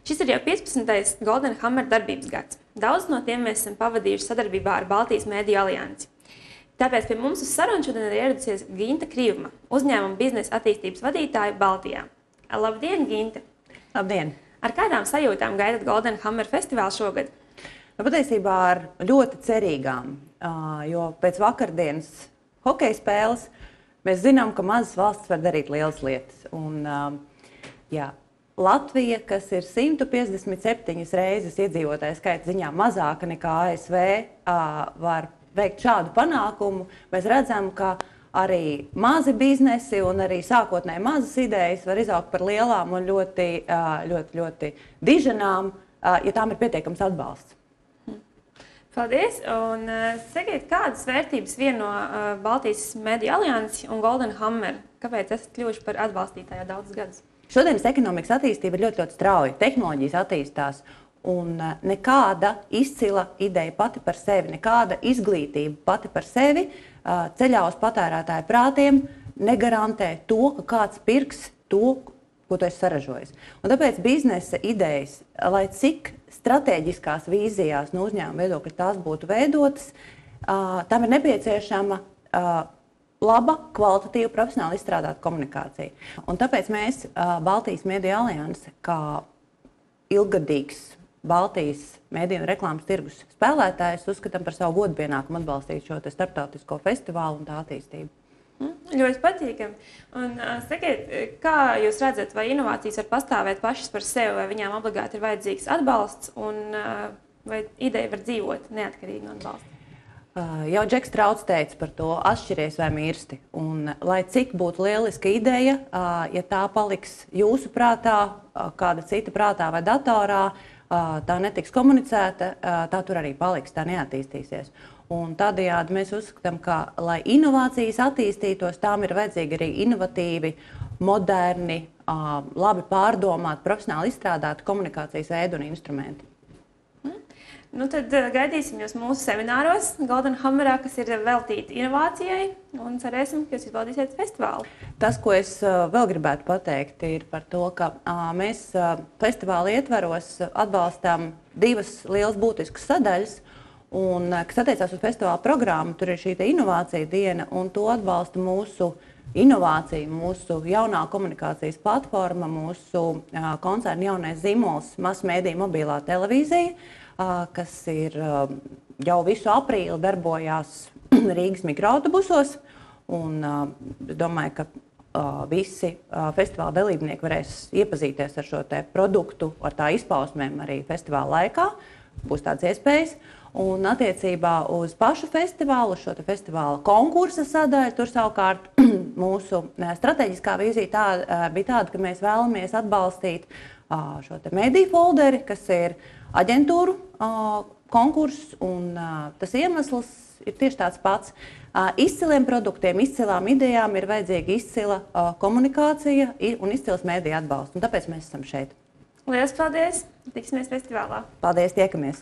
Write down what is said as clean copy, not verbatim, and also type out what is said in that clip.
Šis ir jau 15. Golden Hammer darbības gads. Daudz no tiem mēs esam pavadījuši sadarbībā ar Baltijas Mēdīju aliansi. Tāpēc pie mums uz sarunu šodien ir ieradusies Ginta Krīvma, uzņēmuma biznesa attīstības vadītāja Baltijā. Labdien, Ginta! Labdien! Ar kādām sajūtām gaidat Golden Hammer festivālu šogad? Patiesībā ar ļoti cerīgām, jo pēc vakardienas hokeja spēles mēs zinām, ka mazas valstis var darīt lielas lietas. Un, Latvija, kas ir 157 reizes iedzīvotāju skaita ziņā mazāka nekā ASV, var veikt šādu panākumu. Mēs redzam, ka arī mazi biznesi un arī sākotnēji mazas idejas var izaugt par lielām un ļoti diženām, ja tām ir pietiekams atbalsts. Paldies! Un sakiet, kādas vērtības vieno Baltijas Mēdīju aliansi un Golden Hammer? Kāpēc esat kļuvuši par atbalstītāju daudzus gadus? Šodienas ekonomikas attīstība ir ļoti strauja. Tehnoloģijas attīstās un nekāda izcila ideja pati par sevi, nekāda izglītība pati par sevi ceļā uz patērētāju prātiem negarantē to, ka kāds pirks to, ko tu esi saražojis. Un tāpēc biznesa idejas, lai cik stratēģiskās vīzijās no uzņēmuma viedokļa tās būtu veidotas, tam ir nepieciešama laba, kvalitatīva, profesionāli izstrādāta komunikācija. Un tāpēc mēs, Baltijas Mēdīju alianse, kā ilggadīgs Baltijas mēdīju un reklāmas tirgus spēlētājs, uzskatām par savu godpienākumu atbalstīt šo starptautisko festivālu un tā attīstību. Ļoti patīkami. Un sakiet, kā jūs redzat, vai inovācijas var pastāvēt pašas par sevi, vai viņām obligāti ir vajadzīgs atbalsts, un vai ideja var dzīvot neatkarīgi no atbalsta? Jau Džeks Trauts teica par to atšķiries vai mirsti. Un, lai cik būtu lieliska ideja, ja tā paliks jūsu prātā, kāda cita prātā vai datorā, tā netiks komunicēta, tā tur arī paliks, tā neattīstīsies. Un tādējādi mēs uzskatām, ka, lai inovācijas attīstītos, tām ir vajadzīgi arī inovatīvi, moderni, labi pārdomāti, profesionāli izstrādāti komunikācijas veidi un instrumenti. Nu, tad gaidīsim jūs mūsu semināros Golden Hammerā, kas ir veltīti inovācijai, un cerēsim, ka jūs izbaudīsiet festivālu. Tas, ko es vēl gribētu pateikt, ir par to, ka mēs festivāla ietvaros atbalstām divas lielas būtiskas sadaļas, un, kas attiecās uz festivāla programmu. Tur ir šī inovācija diena, un to atbalsta mūsu inovācija, mūsu jaunā komunikācijas platforma, mūsu koncerna jaunais zīmols Masmēdija mobilā televīzija, kas ir jau visu aprīli darbojās Rīgas mikroautobusos. Un, es domāju, ka visi festivāla dalībnieki varēs iepazīties ar šo produktu, ar tā izpausmēm arī festivāla laikā. Būs tādas iespējas. Un attiecībā uz pašu festivālu, šo festivāla konkursa sadaļu, tur savukārt mūsu strateģiskā vīzija bija tāda, ka mēs vēlamies atbalstīt šo mediju folderi, kas ir aģentūru konkurss, un tas iemesls ir tieši tāds pats. Izciliem produktiem, izcilām idejām ir vajadzīga izcila komunikācija un izcils mediju atbalsts, un tāpēc mēs esam šeit. Lielas paldies! Tiksimies festivālā! Paldies, tiekamies!